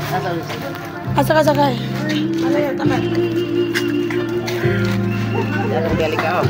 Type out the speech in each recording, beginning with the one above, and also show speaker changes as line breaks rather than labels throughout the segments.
Sakay. Ano yan, tama.
Yan ang balik ako.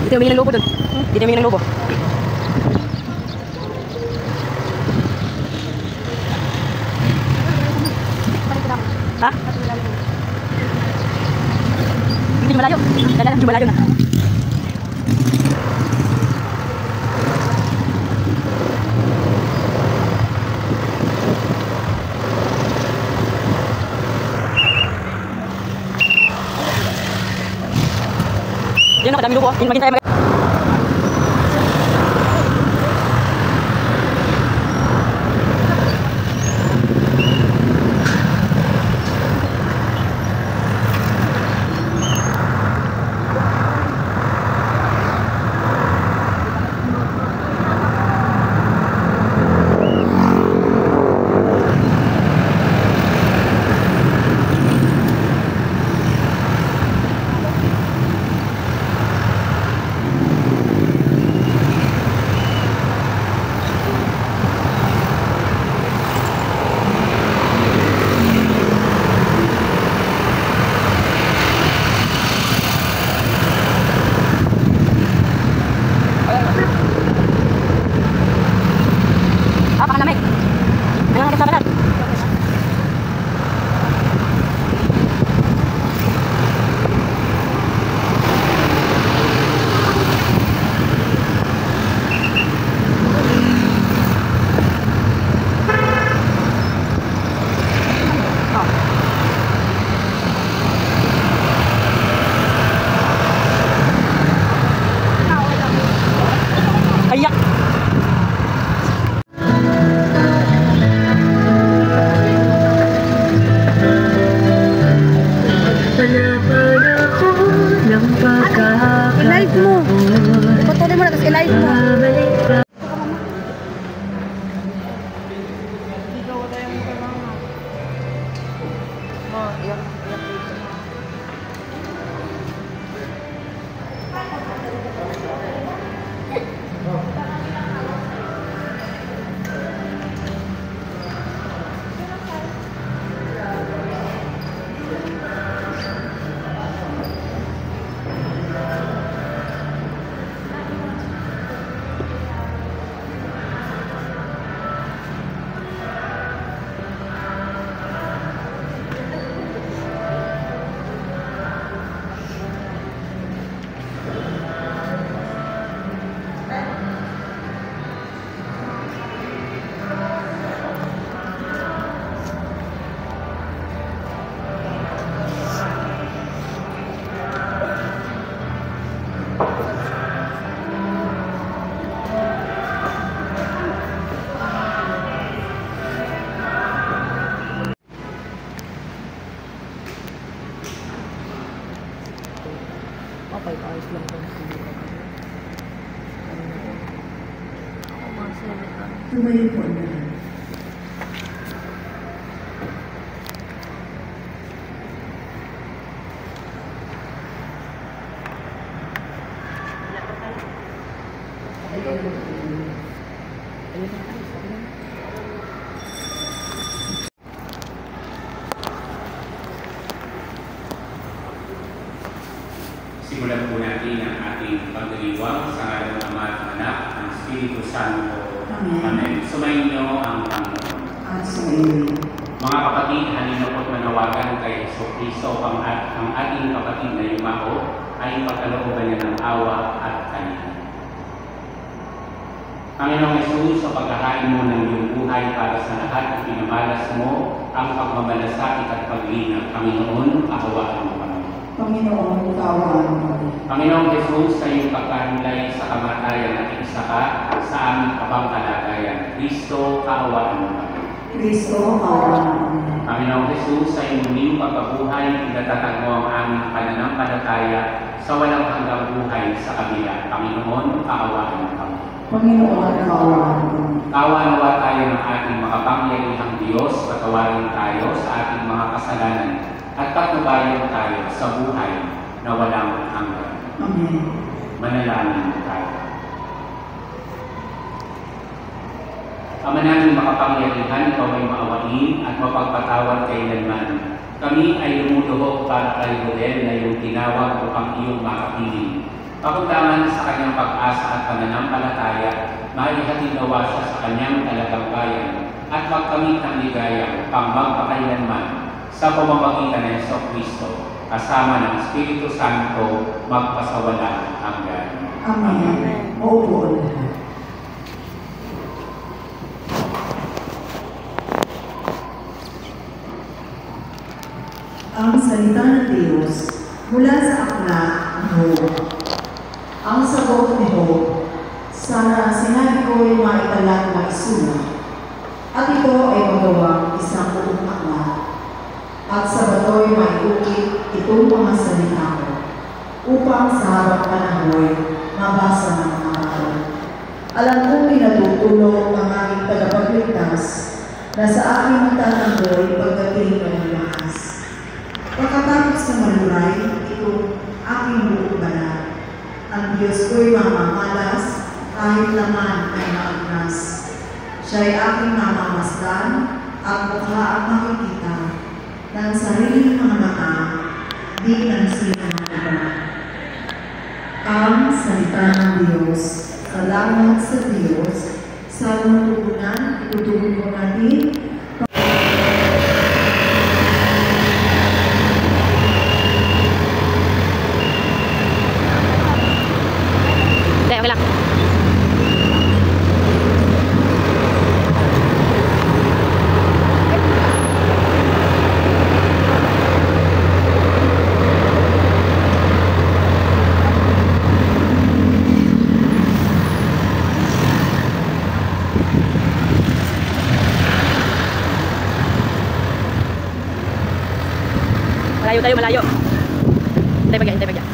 Dito humingi ng lobo doon. Dito humingi ng lobo. Ha? Hindi malayo. Dadalang malayo na. Yan na, kadami lupo. Maging tayo i-live mo. Patuloy mo na, tapos i-live mo. Ayos lang ito. Tumayo po na.
Simulan po natin ang ating pagdiriwang sa ngalan ng Ama at Anak ng Espiritu Santo. Amen. Sumainyo ang Panginoon.
At sa iyo.
Mga kapatid, halina po't manawagan kay Jesucristo ang ating kapatid na yumao ay pagkalooban niya ng awa at kanina. Panginoong Yesus, sa paghahain mo ng iyong buhay para sa lahat at pinamalas mo ang pagmamalasakit at paglinang, Panginoon, kaawaan mo kami.
Panginoon, kaawaan mo kami.
Panginoong Yesus, sa iyong pagkahinlay sa kamatayan at isa ka sa aming abang kalagayan, Kristo, kaawaan mo kami.
Kristo, kaawaan mo kami.
Panginoong Yesus, sa iyong muling pagkabuhay, pinatatag mo ang aming pananampalataya sa walang hanggang buhay sa kabila. Panginoon, kaawaan mo kami.
Panginoon, kaawaan mo kami.
Kaawanawa tayo ng ating makapangyarihang Diyos, patawarin tayo sa ating mga kasalanan at patnubayan tayo sa buhay na walang hanggan.
Amen.
Manalangin tayo. Ama namin makapangyarihan, ikaw ay maawain at mapagpatawad kailanman. Kami ay lumuluhok para kay Rodel na iyong tinawag upang iyong makapiling. Pagkundangan sa kanyang pag-asa at pananampalataya, maihatid nawa siya sa kanyang talagang bayan at magkamit ng ligaya pang magpakailanman sa pamamagitan ng Jesucristo, kasama ng Espiritu Santo, magpasawalang hanggan.
Amen. Opo. Ang salita ng Diyos mula sa aklat ng Job. Ang sagot ni Job, sana sinabi ko ay maitalang maisulat, at ito ay magawang isang buong aklat, at sa bato'y maiukit itong mga salita ko, upang sa harap panahon mabasa ng mga tao. Alam kong pinatutulong ang aking tagapagligtas na sa aking magtatanggol pagdating ng lakas. Pagkatapos ng maluray, itong aking buong banal. Ang Diyos ko'y mamamalas kahit naman ay maagnas. Siya'y aking mamamasdan at mukha ang makikita ng sariling mga mata, di ng sinang iba. Ang salita ng Diyos, salamat sa Diyos, sa tugunan, itutugon ko natin.
Okay lang. Malayo tayo, malayo. Hintay pa dyan.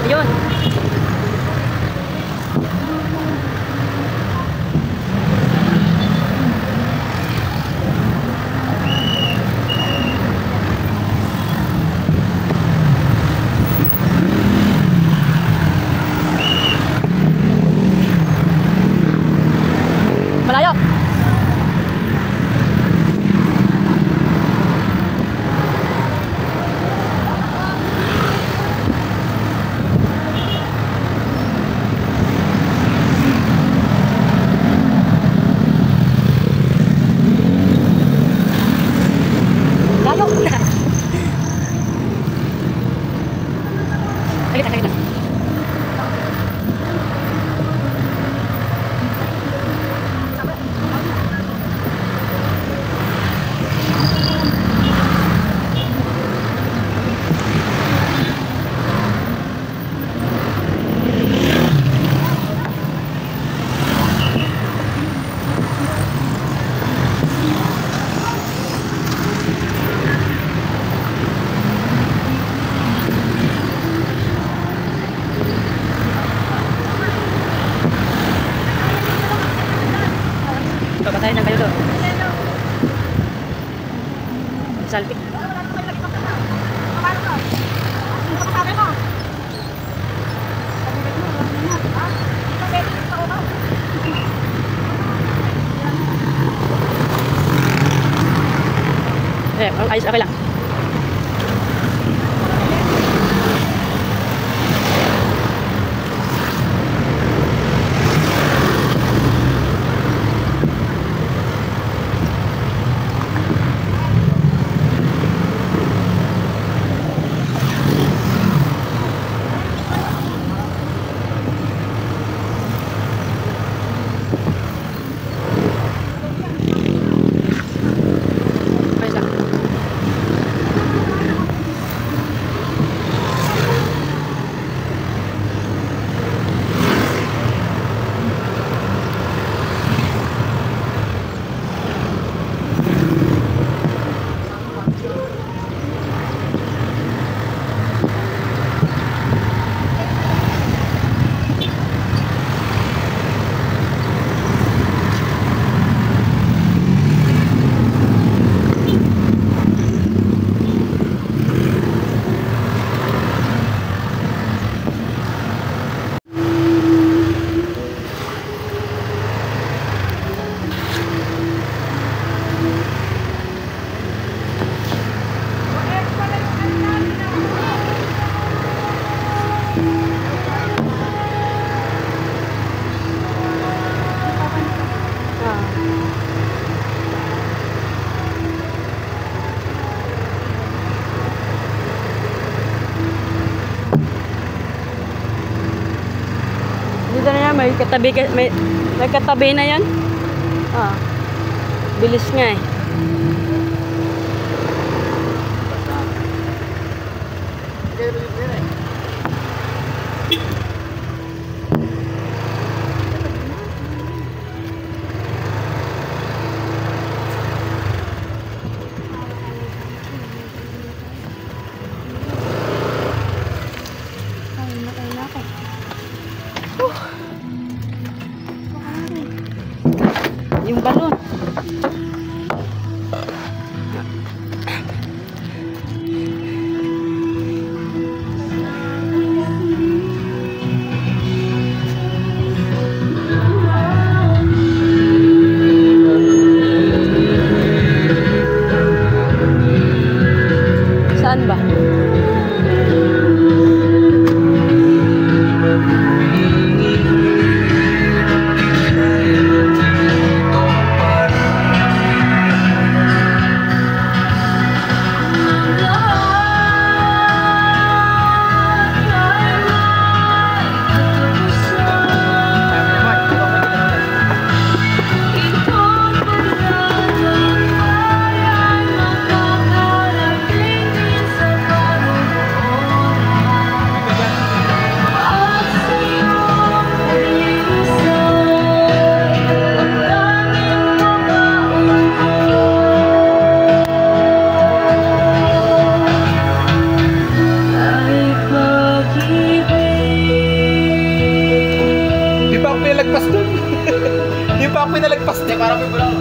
Ayun. Malayo. Layo. Saglit lang. Okay, ayos, okay lang. Ayos lang. Dito na yan, may katabi, may katabi na yan. Bilis nga eh. Yung balon. Saan ba?
Di pa ako pinalagpas dun. Di pa ako pinalagpas dun. Parang may bulang.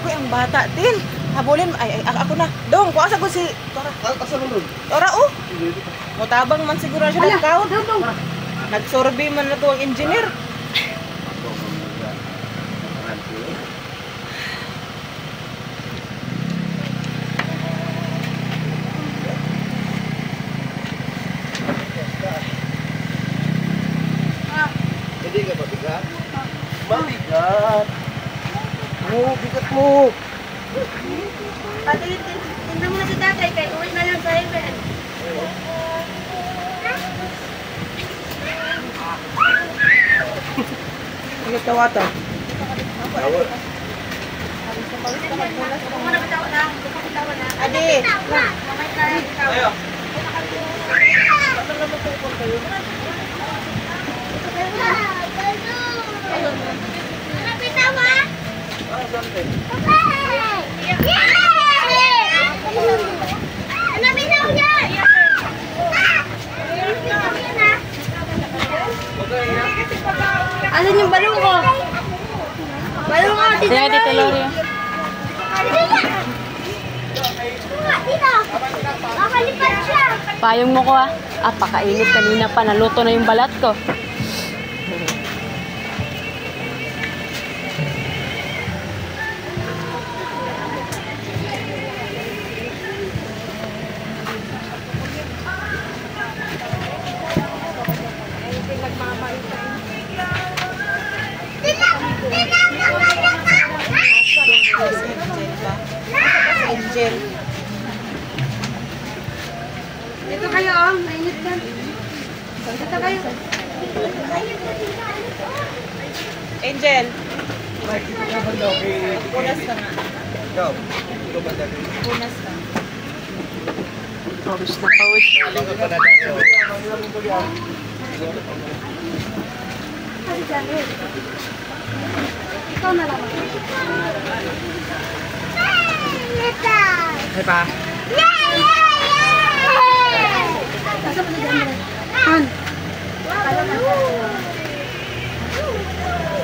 Ako yung bata din. Habulin, ay ako na. Dong, kuasa ko si Tora.
Asa mo nun?
Tora, oh. Mutabang man siguro siya ng count. Nagsorbe man na to ang engineer.
Hindi ka mabigat? Mabigat! Oo, bigat mo!
Tingnan mo na si tatay, kay uwi na lang sa heaven.
Ingat ka wata. Adi.
Ayo!
Asan yung balong ko? Balong ko, dito
Sige, Tito Lori.
Dito! Makalipat siya!
Payong mo ko ah. Ah, pakainit kanina pa. Naluto na yung balat ko.
Angel.
Dito kayo, oh. Mainit ka. Dito kayo.
Angel. Punas ka nga.
Ikaw. Ikaw ba dati?
Punas ka.
Pawis na pawis.
Ikaw pa na dati.
Ikaw na lang.
Ay pa.
Nasa pa na dyan, Mara? Han.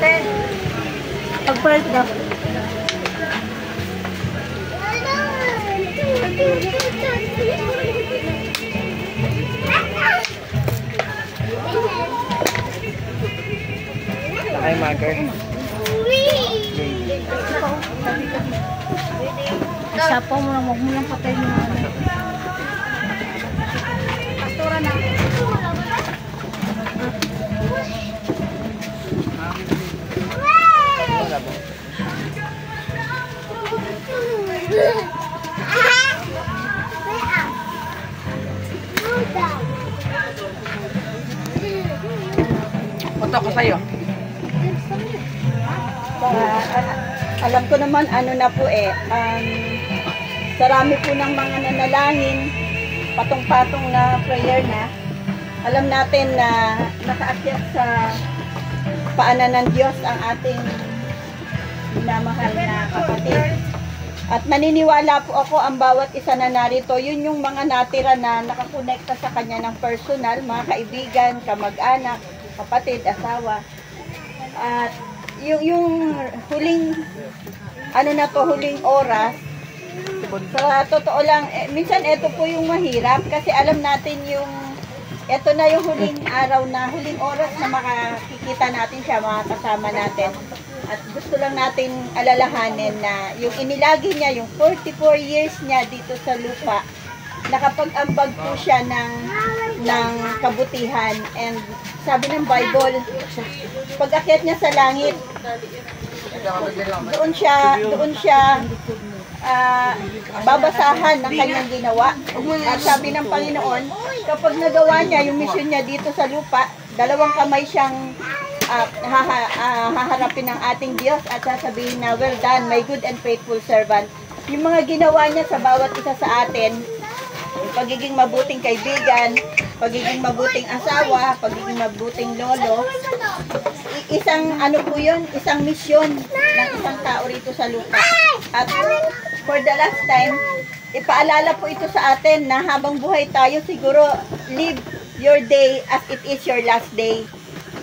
Ten. Pag-price daw.
Ay, mager.
Sapaw mo lang, huwag mo lang patay mo. Pastora na.
Punta ko sa'yo.
Alam ko naman ano na po sarami po ng mga nanalangin, patong-patong na prayer na. Alam natin na nakaakyat sa paanan ng Diyos ang ating minamahal na kapatid. At naniniwala po ako ang bawat isa na narito, yun yung mga natira na nakakonekta sa kanya ng personal, mga kaibigan, kamag-anak, kapatid, asawa. At yung huling huling oras, sa totoo lang, minsan ito po yung mahirap kasi alam natin ito na yung huling araw na, huling oras na makikita natin siya, makakasama natin. At gusto lang natin alalahanin na yung inilagi niya, yung 44 years niya dito sa lupa, nakapag-ambag po siya ng kabutihan. And sabi ng Bible, pag akyat niya sa langit, doon siya babasahan ng kanyang ginawa. At sabi ng Panginoon, kapag nagawa niya yung mission niya dito sa lupa, dalawang kamay siyang haharapin ng ating Diyos at sasabihin na, well done, my good and faithful servant. Yung mga ginawa niya sa bawat isa sa atin, pagiging mabuting kaibigan, pagiging mabuting asawa, pagiging mabuting lolo, isang isang misyon ng isang tao rito sa lupa. At for the last time, ipaalala po ito sa atin na habang buhay tayo, siguro live your day as it is your last day.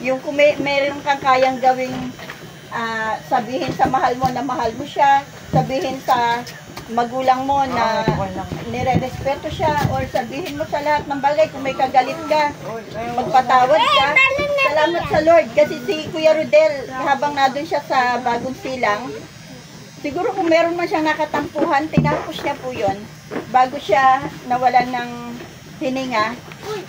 Yung kung meron kang kayang gawing sabihin sa mahal mo na mahal mo siya, sabihin sa magulang mo na nire-respeto siya, or sabihin mo sa lahat ng bagay, kung may kagalit ka, magpatawad ka. Salamat sa Lord, kasi si Kuya Rodel, habang nandun siya sa Bagong Silang, siguro kung meron man siyang nakatampuhan, tinapos niya po yun. Bago siya nawalan ng hininga,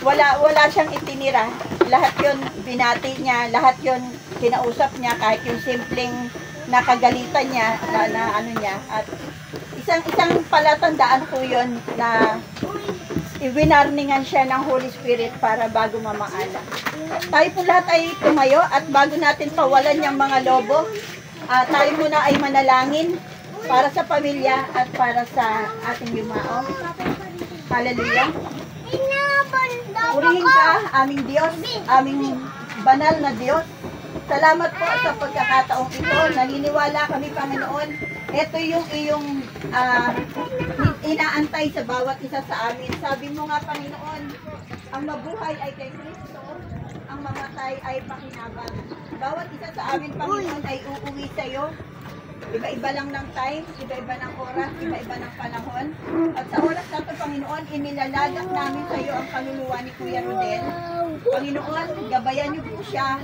wala siyang itinira. Lahat yun binati niya, lahat yun kinausap niya, kahit yung simpleng nakagalitan niya, at isang palatandaan po yun na winarningan siya ng Holy Spirit para bago mamaalam. Tayo po lahat ay tumayo at bago natin pawalan yung mga lobo, tayo muna ay manalangin para sa pamilya at para sa ating yumao. Hallelujah. Purihin ka, aming Diyos, aming banal na Diyos. Salamat po sa pagkakataong ito. Naniniwala kami, Panginoon. Ito yung iyong inaantay sa bawat isa sa amin. Sabi mo nga, Panginoon, ang mabuhay ay kay Kristo, ang mamatay ay pakinabang. Bawat isa sa amin, Panginoon, ay uuwi sa iyo. Iba-iba lang ng time, iba-iba ng oras, iba-iba ng panahon. At sa oras na ito, Panginoon, inilalagak namin sa iyo ang kaluluwa ni Kuya Rodel. Panginoon, gabayan niyo po siya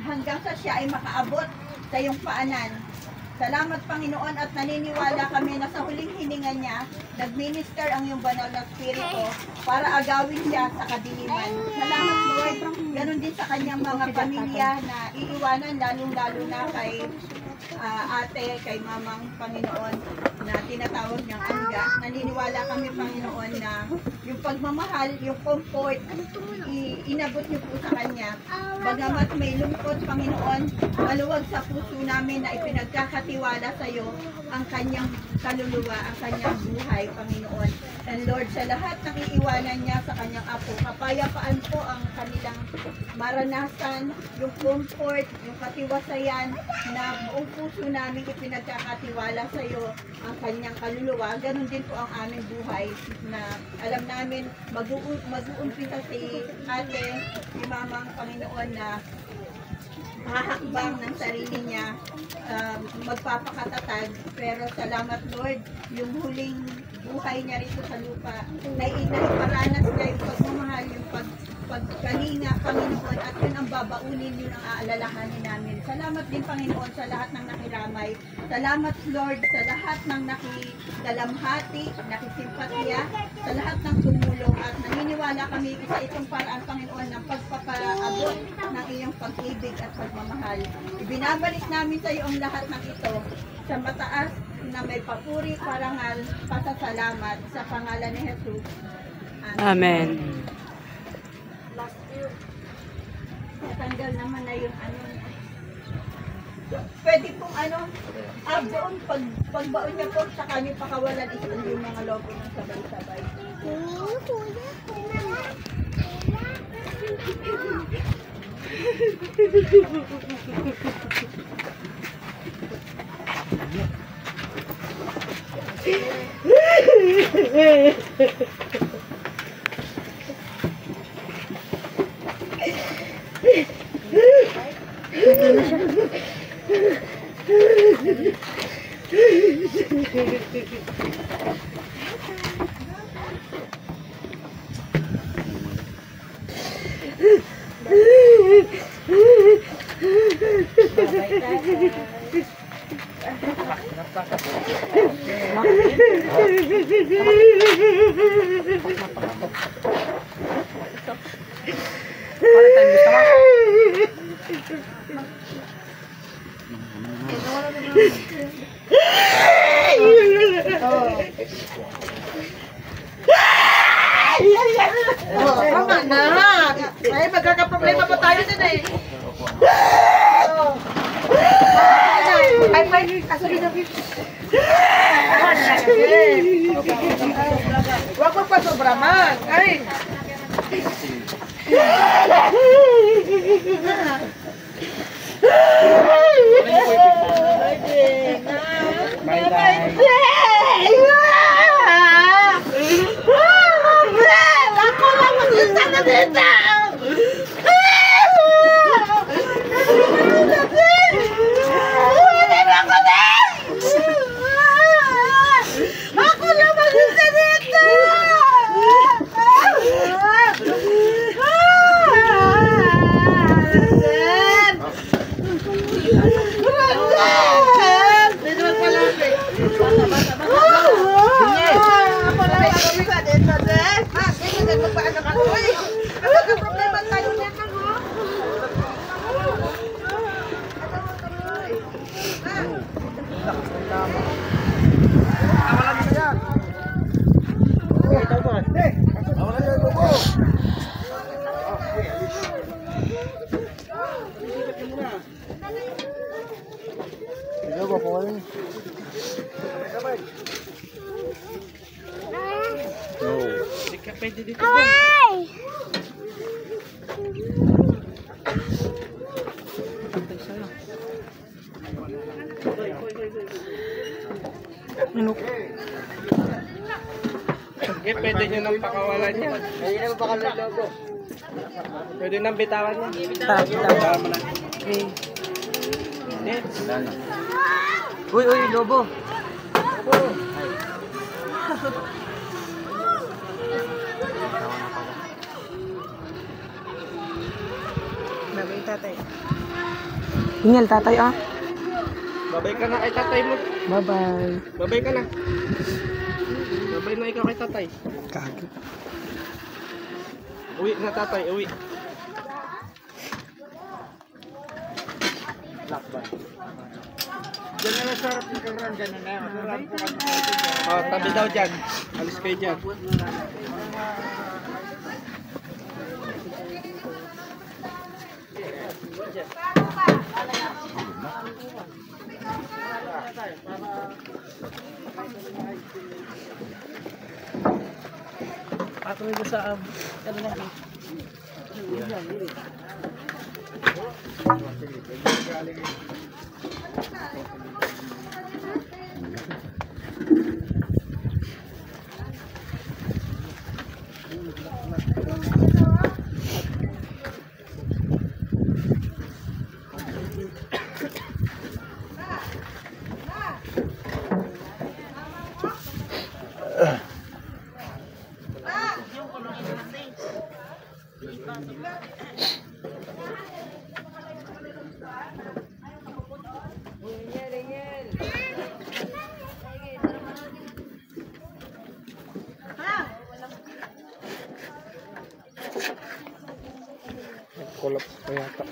hanggang sa siya ay makaabot sa iyong paanan. Salamat, Panginoon, at naniniwala kami na sa huling hininga niya, nag-minister ang iyong banal na spirito para agawin siya sa kadiliman. Salamat, Lord. Ganon din sa kanyang mga pamilya na iiwanan, lalong-lalo na kay ate, kay mamang Panginoon na tinatawag niyang Angga. Naniniwala kami, Panginoon, na yung pagmamahal, yung comfort, inabot niyo po sa kanya. Bagamat may lungkot, Panginoon, maluwag sa puso namin na ipinagkakatiwala sa iyo ang kanyang kaluluwa, ang kanyang buhay, Panginoon. And Lord, sa lahat ng iiwanan niya sa kanyang apo, kapayapaan po ang kanilang maranasan, yung comfort, yung katiwasayan na buong puso namin ipinagkakatiwala sa iyo ang kanyang kaluluwa. Ganon din po ang aming buhay na alam namin mag-uumpisa si ate, si mamang Panginoon na hahakbang ng sarili niya, magpapakatatag. Pero salamat, Lord, yung huling buhay niya rito sa lupa, naiparanas niya yung pagmamahal, yung pagkalinga, Panginoon, at yun ang babaunin, yun ang aalalahanin namin. Salamat din, Panginoon, sa lahat ng nakiramay. Salamat, Lord, sa lahat ng nakidalamhati, nakisimpatya, sa lahat ng tumulong, at naniniwala kami sa itong paraan, Panginoon, ng pagpapaabot ng iyong pag-ibig at pagmamahal. Ibinabalik namin sa iyo ang lahat ng ito sa mataas na may papuri, parangal, pasasalamat sa pangalan ni Jesus.
Amen.
Natanggal naman na yung ano. Pwede pong doon, pagbaon niya po, saka niyo pakawalan yung mga logo ng sabay-sabay.
Tama na. Ay, magkakaproblema pa tayo din eh. Ay, kaso din natin. Huwag mo pa sobra man. Ay.
Eh, pwede nyo nang pakawalan yan. Pwede nang pakawalan logo. Pwede nang bitawan yan. Bitawan mo na.
Uy, lobo.
Babay tatay.
Ingel, tatay ah.
Babay ka na kay tatay mo.
Bye-bye.
Babay ka na. Babay na ikaw kay tatay.
Kagi.
Uwi na tatay, uwi. Diyan na lang sa harap ng karan, dyan na yan. Oh, tabi daw dyan. Alis kayo dyan.
Patuloy ko sa ano na.
Collapse pa yata.